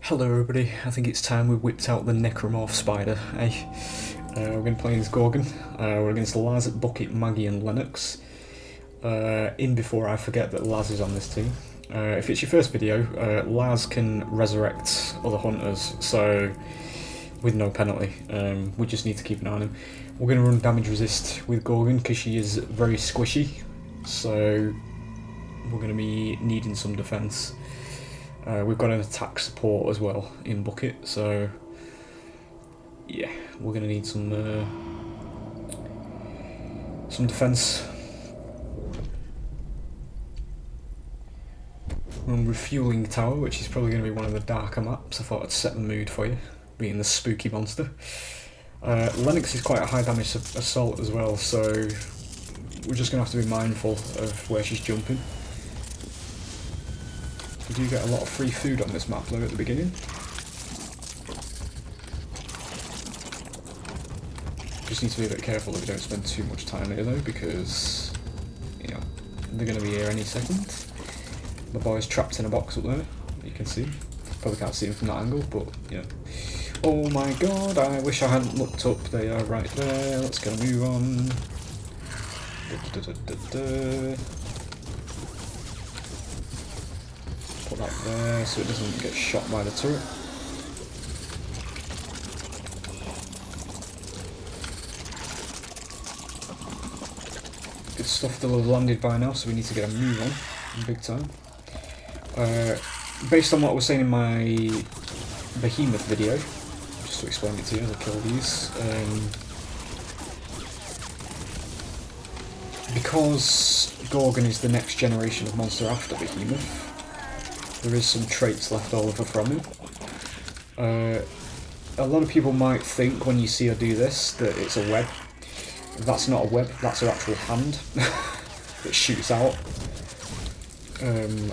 Hello everybody, I think it's time we whipped out the Necromorph Spider, eh? We're going to play as Gorgon. We're against Laz, Bucket, Maggie and Lennox. In before I forget that Laz is on this team. If it's your first video, Laz can resurrect other hunters, so with no penalty. We just need to keep an eye on him. We're going to run damage resist with Gorgon because she is very squishy, so we're going to be needing some defense. We've got an attack support as well in Bucket, so yeah, we're going to need some defense. We're on Refueling Tower, which is probably going to be one of the darker maps. I thought I'd set the mood for you, being the spooky monster. Lennox is quite a high damage assault as well, so we're just going to have to be mindful of where she's jumping. We do get a lot of free food on this map though at the beginning. Just need to be a bit careful that we don't spend too much time here though, because you know they're going to be here any second. My boy's trapped in a box up there, you can see. Probably can't see him from that angle, but yeah. Oh my god, I wish I hadn't looked up. They are right there. Let's go move on. Put that there so it doesn't get shot by the turret. Good stuff, they'll have landed by now, so we need to get a move on big time. Based on what I was saying in my Behemoth video, just to explain it to you as I kill these, because Gorgon is the next generation of monster after Behemoth, there is some traits left over from him. A lot of people might think when you see her do this that it's a web. That's not a web, that's her actual hand that shoots out.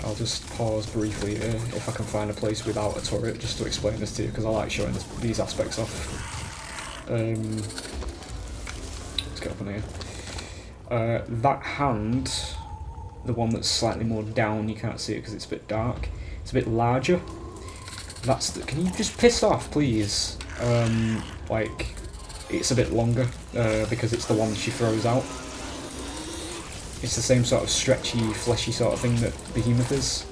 I'll just pause briefly here if I can find a place without a turret just to explain this to you, because I like showing these aspects off. Let's get up in here. That hand, the one that's slightly more down, you can't see it because it's a bit dark. It's a bit larger. That's the, can you just piss off, please? Like, it's a bit longer because it's the one she throws out. It's the same sort of stretchy, fleshy sort of thing that Behemoth is.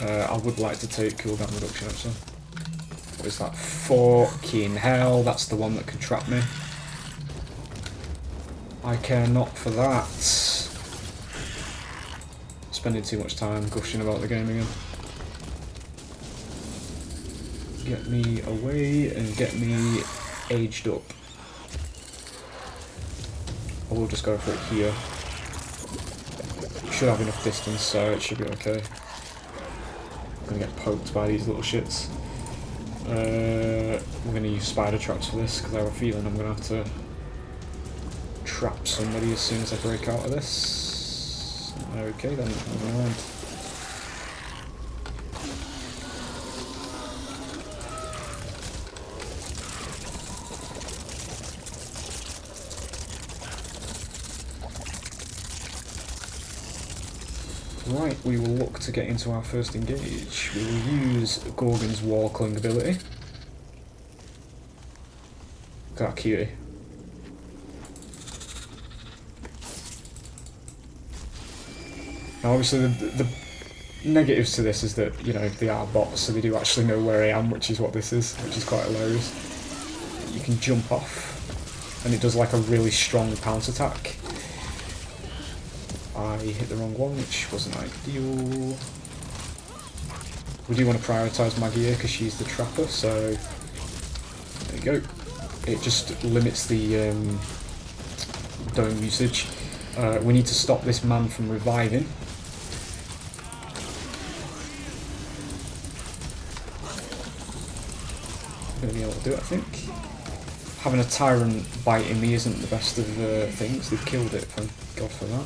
I would like to take cooldown reduction actually. What is that? Fucking hell, that's the one that can trap me. I care not for that. Spending too much time gushing about the game again. Get me away and get me aged up. I will just go for it here. Should have enough distance, so it should be okay. I'm gonna get poked by these little shits. We're gonna use spider traps for this because I have a feeling I'm gonna have to trap somebody as soon as I break out of this. Okay then, never mind. Right, we will look to get into our first engage. We will use Gorgon's Wall Cling ability. Look at that cutie. Now obviously the negatives to this is that, you know, they are bots, so they do actually know where I am, which is what this is, which is quite hilarious. You can jump off, and it does like a really strong pounce attack. I hit the wrong one, which wasn't ideal. We do want to prioritise Maggie here because she's the trapper, so there you go. It just limits the dome usage. We need to stop this man from reviving. I'm going to be able to do it, I think. Having a tyrant biting me isn't the best of things. They've killed it, thank God for that.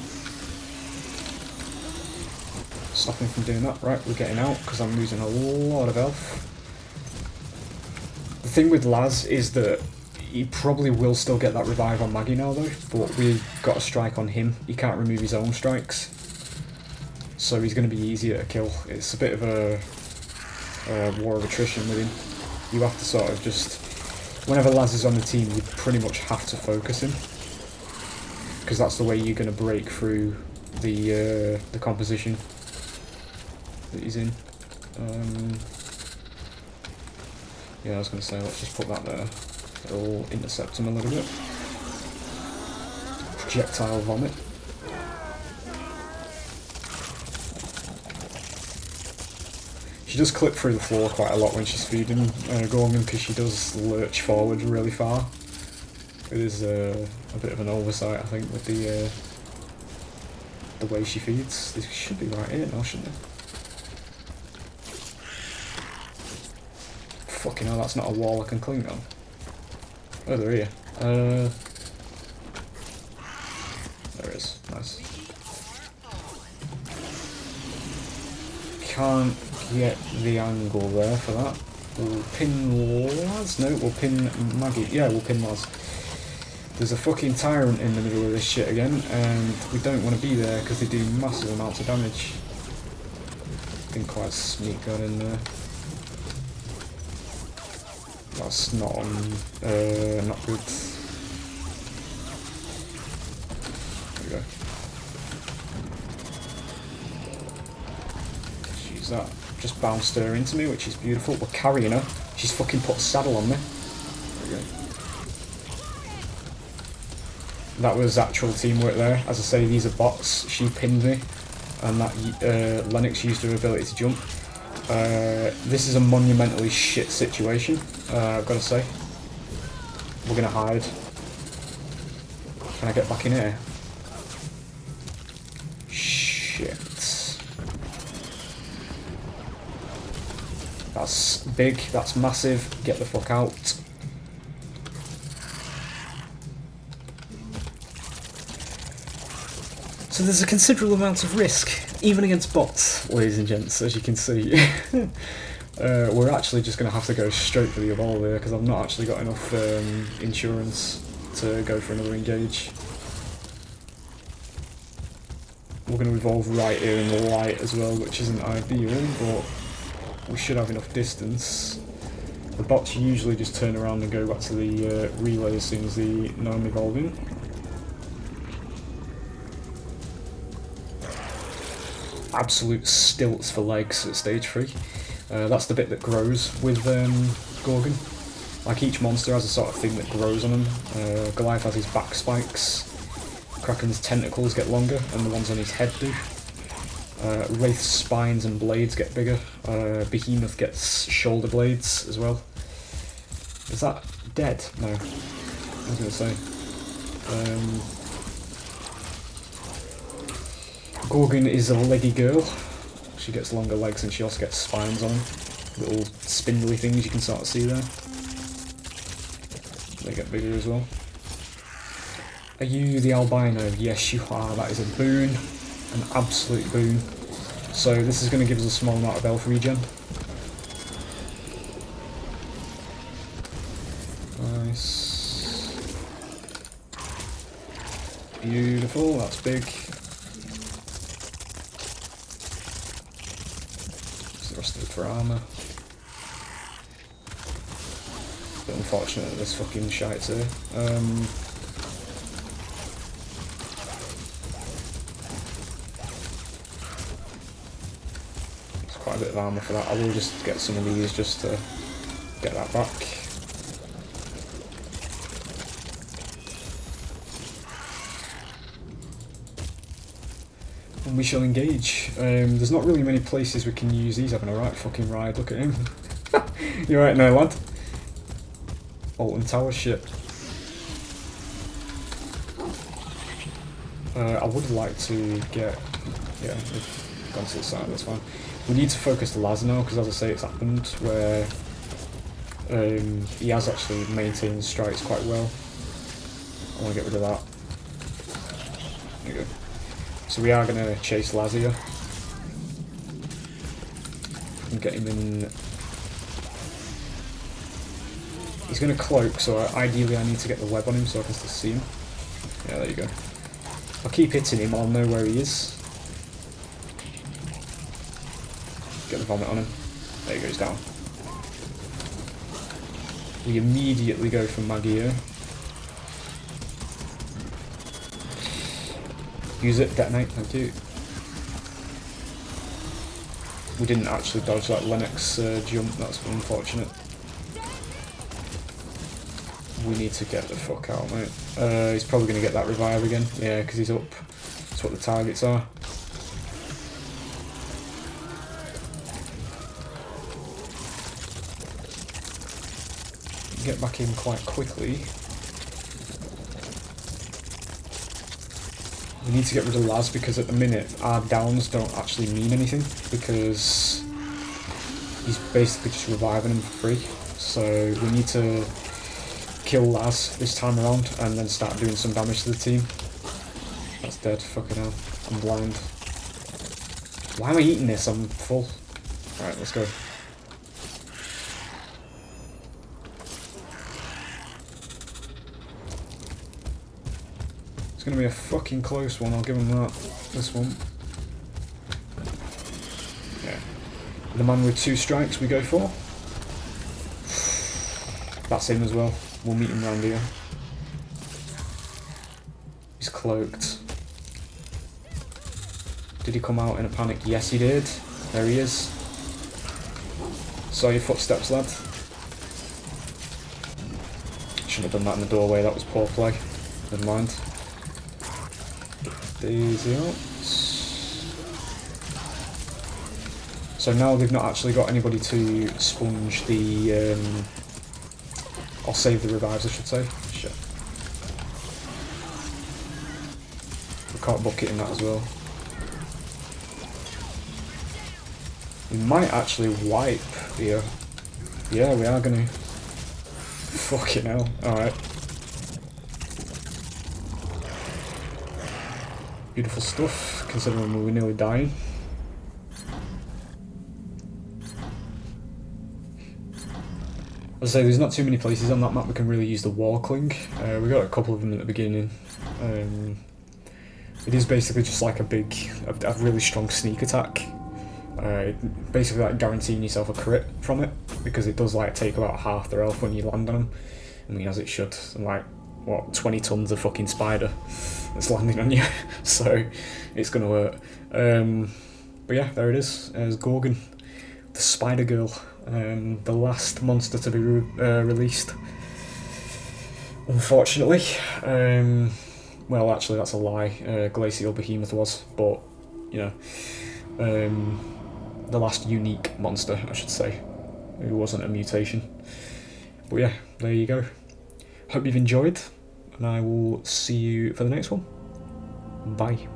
Stop him from doing that. Right, we're getting out because I'm losing a lot of health. The thing with Laz is that he probably will still get that revive on Maggie now though, but we've got a strike on him. He can't remove his own strikes, so he's going to be easier to kill. It's a bit of a war of attrition with him. You have to sort of just, whenever Laz is on the team, you pretty much have to focus him, because that's the way you're going to break through the composition that he's in. Yeah, I was going to say, let's just put that there. It'll intercept him a little bit. Projectile vomit. She does clip through the floor quite a lot when she's feeding Gorgon, because she does lurch forward really far. It is a bit of an oversight, I think, with the way she feeds. This should be right here now, shouldn't it? Fucking hell, that's not a wall I can cling on. Oh, they're here. There it is. Nice. Can't get the angle there for that. We'll pin Laz? No, we'll pin Maggie. Yeah, we'll pin Laz. There's a fucking tyrant in the middle of this shit again, and we don't want to be there because they do massive amounts of damage. Didn't quite sneak that in there. That's not on, not good. There we go. She's that. Just bounced her into me, which is beautiful. We're carrying her. She's fucking put a saddle on me. There we go. That was actual teamwork there. As I say, these are bots. She pinned me, and that Lennox used her ability to jump. This is a monumentally shit situation, I've got to say. We're going to hide. Can I get back in here? Shit. That's big, that's massive. Get the fuck out. So there's a considerable amount of risk, even against bots, ladies and gents, as you can see. We're actually just going to have to go straight for the evolve here, because I've not actually got enough insurance to go for another engage. We're going to evolve right here in the light as well, which isn't ideal, but we should have enough distance. The bots usually just turn around and go back to the relay as soon as they know I'm evolving. Absolute stilts for legs at stage 3. That's the bit that grows with Gorgon. Like, each monster has a sort of thing that grows on him. Goliath has his back spikes. Kraken's tentacles get longer, and the ones on his head do. Wraith's spines and blades get bigger. Behemoth gets shoulder blades as well. Is that dead? No. I was going to say. Gorgon is a leggy girl. She gets longer legs and she also gets spines on them. Little spindly things you can sort of see there. They get bigger as well. Are you the albino? Yes, you are. That is a boon. An absolute boon. So this is going to give us a small amount of health regen. Nice. Beautiful. That's big. For armour. Bit unfortunate that this fucking shite's here. There's quite a bit of armour for that. I will just get some of these just to get that back. And we shall engage. There's not really many places we can use these. Having a right fucking ride. Look at him. You're right now, lad. Alton Tower shit. I would like to get... Yeah, we've gone to the side, that's fine. We need to focus the Laz now, because as I say, it's happened where he has actually maintained strikes quite well. I want to get rid of that. There you go. So we are going to chase Laz here. And get him in... He's going to cloak, so ideally I need to get the web on him so I can still see him. Yeah, there you go. If I keep hitting him, I'll know where he is. Get the vomit on him. There he goes down. We immediately go for Maggie here. Use it, detonate, thank you. We didn't actually dodge that Lennox jump, that's unfortunate. We need to get the fuck out, mate. He's probably going to get that revive again. Yeah, because he's up. That's what the targets are. Get back in quite quickly. We need to get rid of Laz because at the minute our downs don't actually mean anything because he's basically just reviving him for free. So we need to kill Laz this time around and then start doing some damage to the team. That's dead, fucking hell. I'm blind. Why am I eating this? I'm full. Alright, let's go. It's gonna be a fucking close one, I'll give him that. This one. Yeah. The man with 2 strikes we go for. That's him as well. We'll meet him round here. He's cloaked. Did he come out in a panic? Yes, he did. There he is. Saw your footsteps, lad. Shouldn't have done that in the doorway, that was poor play. Never mind. Daisy out. So now they've not actually got anybody to sponge the... or save the revives, I should say. Shit. We can't bucket in that as well. We might actually wipe here. Yeah, we are gonna. Fucking hell. Alright. Beautiful stuff, considering we were nearly dying. As I say, there's not too many places on that map we can really use the Warcling. We got a couple of them at the beginning. It is basically just like a really strong sneak attack. Basically like guaranteeing yourself a crit from it, because it does like take about half their health when you land on them. I mean, as it should. And like, what, 20 tons of fucking spider that's landing on you. So, it's gonna work. But yeah, there it is. There's Gorgon, the Spider Girl. The last monster to be released, unfortunately. Well, actually, that's a lie. Glacial Behemoth was, but you know, the last unique monster, I should say. It wasn't a mutation. But yeah, there you go. Hope you've enjoyed, and I will see you for the next one. Bye.